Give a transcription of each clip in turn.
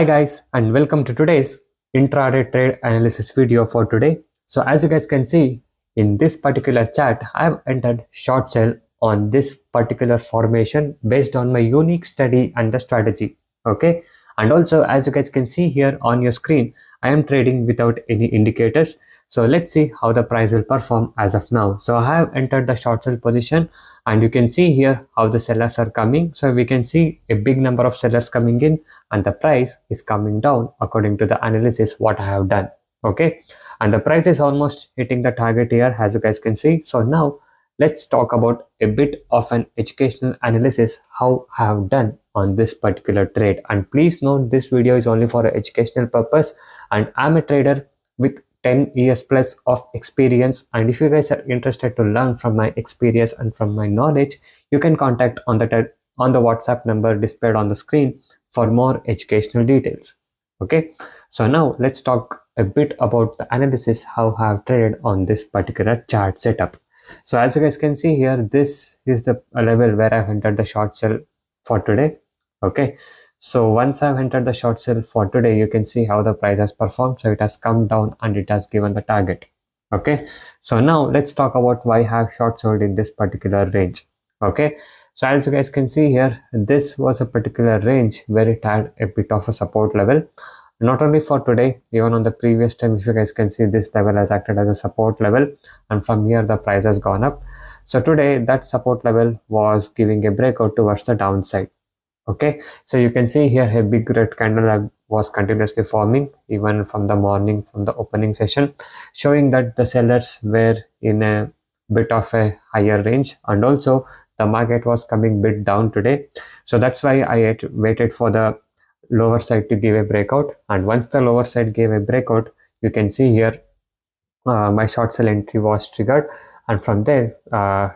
Hi guys, and welcome to today's intraday trade analysis video for today. So as you guys can see in this particular chart, I have entered short sell on this particular formation based on my unique study and the strategy. Okay, and also as you guys can see here on your screen, I am trading without any indicators. So let's see how the price will perform as of now. So I have entered the short sell position, and you can see here how the sellers are coming. So we can see a big number of sellers coming in, and the price is coming down according to the analysis what I have done. Okay, and the price is almost hitting the target here, as you guys can see. So now let's talk about a bit of an educational analysis how I have done on this particular trade. And please note, this video is only for educational purpose, and I'm a trader with 10 years plus of experience. And if you guys are interested to learn from my experience and from my knowledge, you can contact on the WhatsApp number displayed on the screen for more educational details. Okay, so now let's talk a bit about the analysis how I have traded on this particular chart setup. So as you guys can see here, this is the level where I've entered the short sell for today. Okay, so once I've entered the short sell for today, you can see how the price has performed. So it has come down and it has given the target. Okay, so now let's talk about why I have short sold in this particular range. Okay, so as you guys can see here, this was a particular range where it had a bit of a support level. Not only for today, even on the previous time, if you guys can see, this level has acted as a support level, and from here the price has gone up. So today that support level was giving a breakout towards the downside. Okay, so you can see here a big red candle was continuously forming even from the morning, from the opening session, showing that the sellers were in a bit of a higher range, and also the market was coming bit down today. So that's why I waited for the lower side to give a breakout, and once the lower side gave a breakout, you can see here my short sell entry was triggered, and from there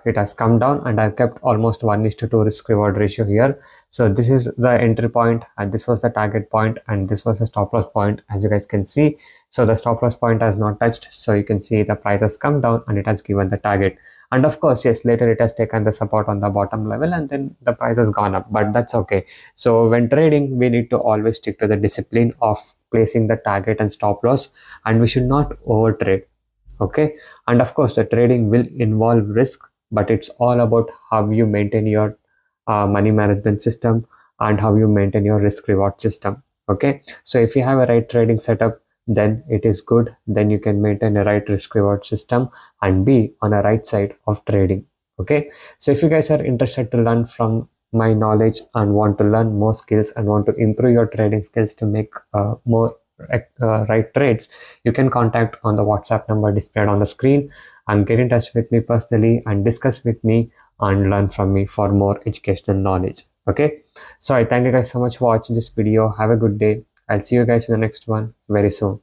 it has come down, and I kept almost 1:2 risk reward ratio here. So this is the entry point, and this was the target point, and this was the stop loss point, as you guys can see. So the stop loss point has not touched, so you can see the price has come down and it has given the target. And of course, yes, later it has taken the support on the bottom level, and then the price has gone up, but that's okay. So when trading, we need to always stick to the discipline of placing the target and stop loss, and we should not over trade. Okay, and of course the trading will involve risk, but it's all about how you maintain your money management system and how you maintain your risk reward system. Okay, so if you have a right trading setup, then it is good, then you can maintain a right risk reward system and be on a right side of trading. Okay, so if you guys are interested to learn from my knowledge and want to learn more skills and want to improve your trading skills to make more right trades, you can contact on the WhatsApp number displayed on the screen and get in touch with me personally and discuss with me and learn from me for more educational knowledge. Okay, so I thank you guys so much for watching this video. Have a good day. I'll see you guys in the next one very soon.